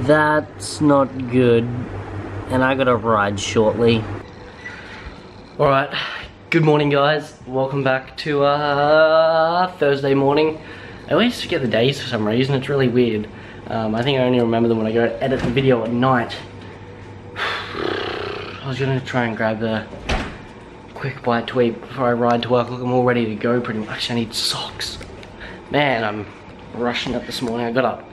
That's not good. And I gotta ride shortly. Alright, good morning guys. Welcome back to Thursday morning. I always forget the days for some reason, it's really weird. I think I only remember them when I go to edit the video at night. I was gonna try and grab the quick bite to eat before I ride to work. Look, I'm all ready to go pretty much. I need socks. Man, I'm rushing up this morning. I got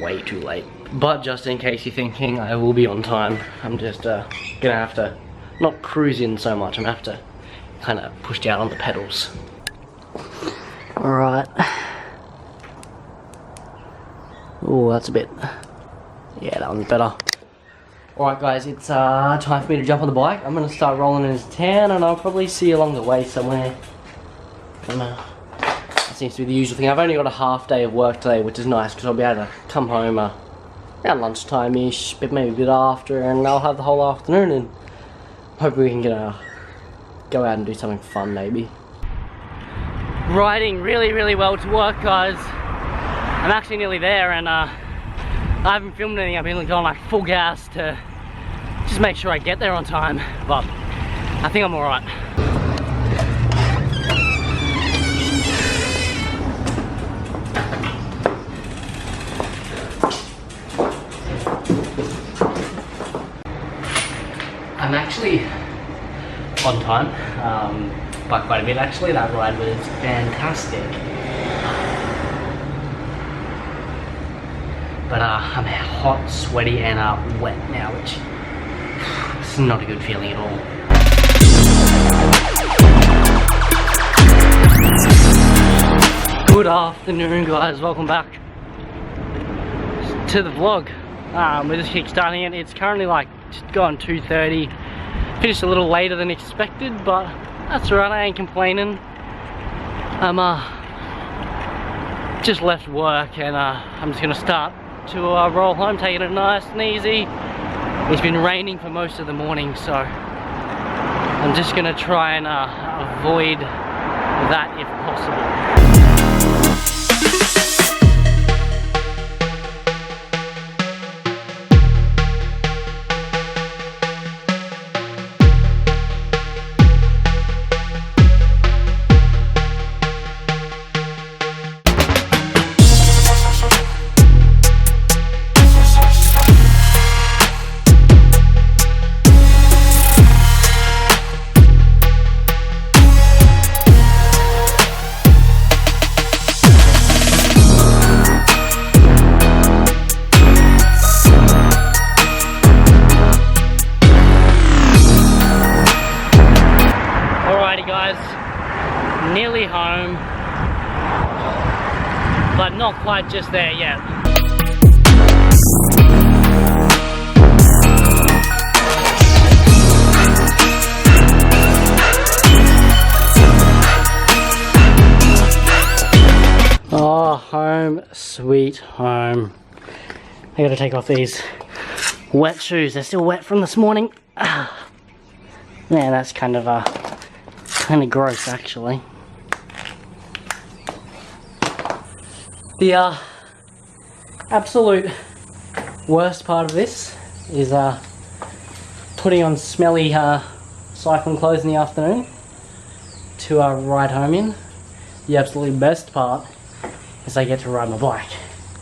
way too late. But just in case you're thinking, I will be on time. I'm just gonna have to not cruise in so much. I'm gonna have to kind of push down on the pedals. Alright. Oh, that's a bit... yeah, that one's better. Alright guys, it's time for me to jump on the bike. I'm gonna start rolling into town and I'll probably see you along the way somewhere. That seems to be the usual thing. I've only got a half day of work today, which is nice because I'll be able to come home around lunchtime-ish, but maybe a bit after, and I'll have the whole afternoon and hopefully we can go out and do something fun maybe. Riding really well to work guys. I'm actually nearly there and I haven't filmed anything. I've been going like full gas to just make sure I get there on time, but I think I'm alright. I'm actually on time, by quite a bit actually. That ride was fantastic. But I'm hot, sweaty and wet now, which is not a good feeling at all. Good afternoon guys, welcome back to the vlog. We're just kickstarting it. It's currently like just gone 2:30. Finished a little later than expected, but that's alright, I ain't complaining. I'm just left work and I'm just gonna start to roll home, taking it nice and easy. It's been raining for most of the morning, so I'm just gonna try and avoid that if possible. Nearly home, but not quite just there yet. Oh, home sweet home. I gotta take off these wet shoes. They're still wet from this morning. Man, that's kind of gross actually. The absolute worst part of this is putting on smelly cycling clothes in the afternoon to ride home in. The absolutely best part is I get to ride my bike,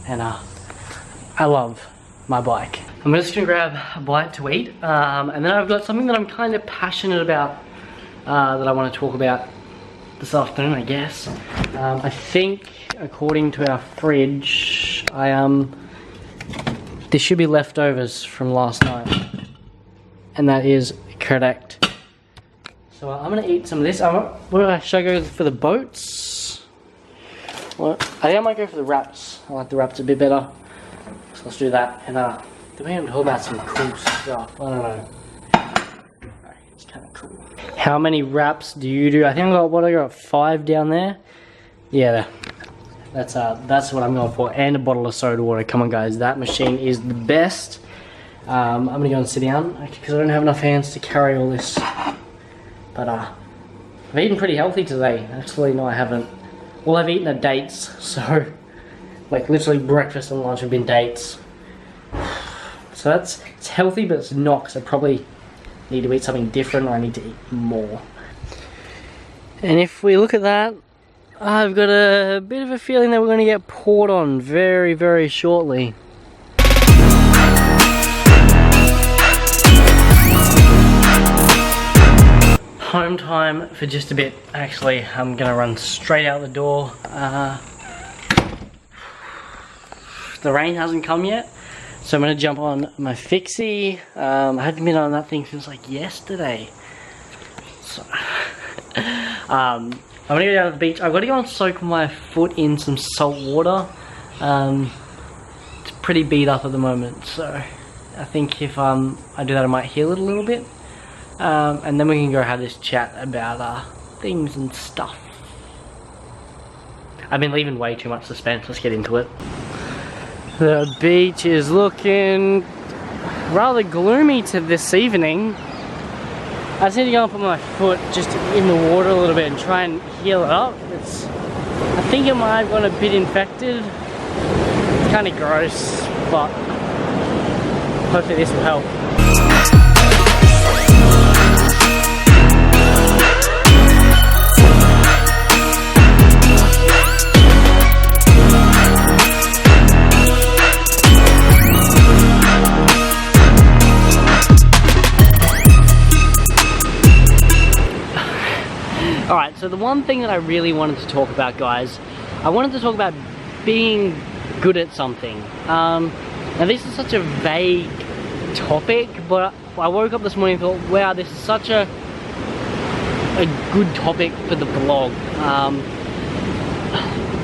and I love my bike. I'm just gonna grab a bite to eat, and then I've got something that I'm kind of passionate about that I want to talk about this afternoon, I guess. I think, according to our fridge, there should be leftovers from last night, and that is correct. So I'm gonna eat some of this. Should I go for the boats? Well, I think I might go for the wraps. I like the wraps a bit better, so let's do that. And then we can talk about some cool stuff. I don't know. It's kind of cool. How many wraps do you do? I think I got 5 down there. Yeah, that's what I'm going for, and a bottle of soda water. Come on guys, that machine is the best. I'm gonna go and sit down because I don't have enough hands to carry all this. But I've eaten pretty healthy today. Actually, no, I haven't. Well, I've eaten at dates, so like literally breakfast and lunch have been dates. So it's healthy, but it's not, because I probably need to eat something different, or I need to eat more. And if we look at that, I've got a bit of a feeling that we're going to get poured on very, very shortly. Home time for just a bit. Actually, I'm going to run straight out the door. The rain hasn't come yet, so I'm going to jump on my fixie. I haven't been on that thing since like yesterday. So, I'm going to go down to the beach. I've got to go and soak my foot in some salt water. It's pretty beat up at the moment, so I think if I do that I might heal it a little bit. And then we can go have this chat about things and stuff. I've been leaving way too much suspense. Let's get into it. The beach is looking rather gloomy to this evening. I just need to go and put my foot just in the water a little bit and try and heal it up. I think it might have got a bit infected. It's kind of gross, but hopefully this will help. Alright, so the one thing that I really wanted to talk about, guys, I wanted to talk about being good at something. Now this is such a vague topic, but I woke up this morning and thought, wow, this is such a good topic for the blog.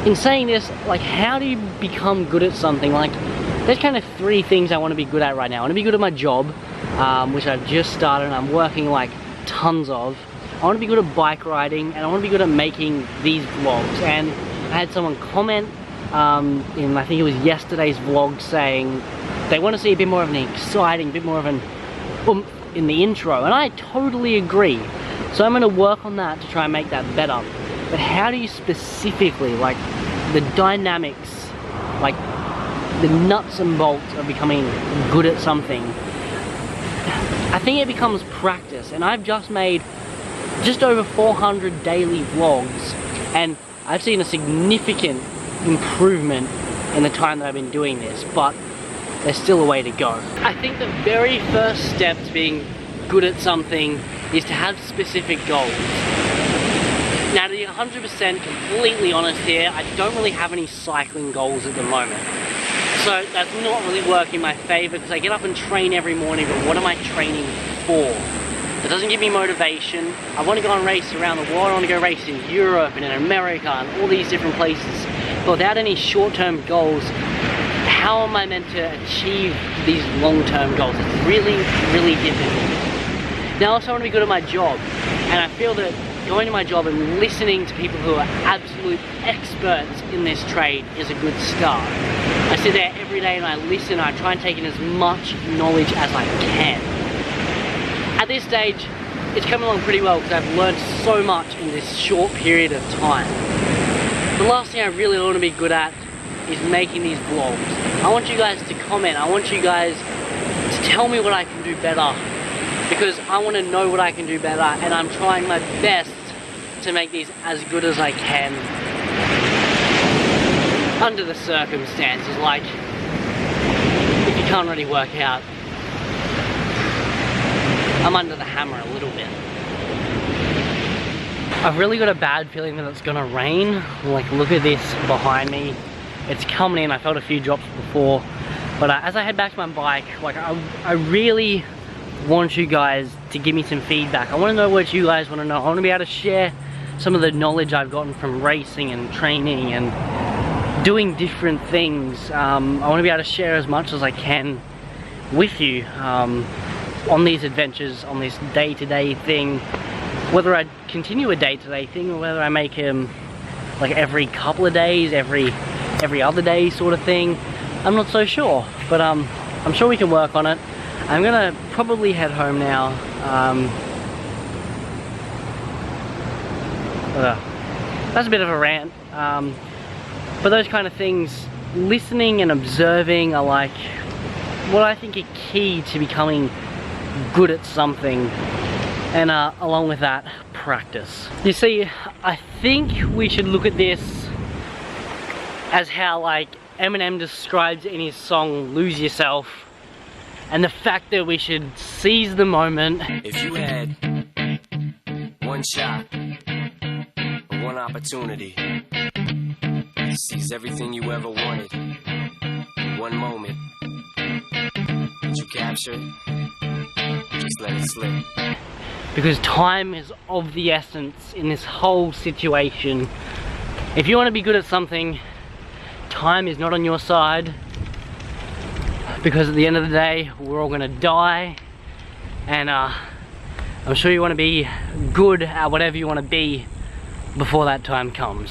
In saying this, like, how do you become good at something? Like, there's kind of three things I want to be good at right now. I want to be good at my job, which I've just started and I'm working like tons of. I want to be good at bike riding, and I want to be good at making these vlogs. And I had someone comment in, I think it was yesterday's vlog, saying they want to see a bit more of an exciting, bit more of an oomph in the intro, and I totally agree. So I'm going to work on that to try and make that better. But how do you specifically, like, the dynamics, like the nuts and bolts of becoming good at something? I think it becomes practice, and I've just made just over 400 daily vlogs, and I've seen a significant improvement in the time that I've been doing this, but there's still a way to go. I think the very first step to being good at something is to have specific goals. Now, to be 100% completely honest here, I don't really have any cycling goals at the moment. So that's not really working in my favor, because I get up and train every morning, but what am I training for? It doesn't give me motivation. I want to go and race around the world. I want to go race in Europe and in America and all these different places. But without any short-term goals, how am I meant to achieve these long-term goals? It's really, really difficult. Now, I also want to be good at my job. And I feel that going to my job and listening to people who are absolute experts in this trade is a good start. I sit there every day and I listen, and I try and take in as much knowledge as I can. At this stage, it's coming along pretty well because I've learned so much in this short period of time. The last thing I really want to be good at is making these vlogs. I want you guys to comment. I want you guys to tell me what I can do better, because I want to know what I can do better, and I'm trying my best to make these as good as I can under the circumstances. Like, if you can't really work out, I'm under the hammer a little bit. I've really got a bad feeling that it's gonna rain. Like, look at this behind me. It's coming in. I felt a few drops before. But as I head back to my bike, like, I really want you guys to give me some feedback. I want to know what you guys want to know. I want to be able to share some of the knowledge I've gotten from racing and training and doing different things. I want to be able to share as much as I can with you on these adventures, on this day-to-day thing. Whether I continue a day-to-day thing, or whether I make him like every couple of days, every other day sort of thing, I'm not so sure. But I'm sure we can work on it. I'm gonna probably head home now. That's a bit of a rant. But those kind of things, listening and observing, are like what I think a key to becoming good at something, and along with that, practice. You see, I think we should look at this as how like Eminem describes in his song Lose Yourself, and the fact that we should seize the moment. If you had one shot, one opportunity to seize everything you ever wanted, one moment that you captured, just let it slip. Because time is of the essence in this whole situation. If you want to be good at something, time is not on your side, because at the end of the day, we're all gonna die, and I'm sure you want to be good at whatever you want to be before that time comes.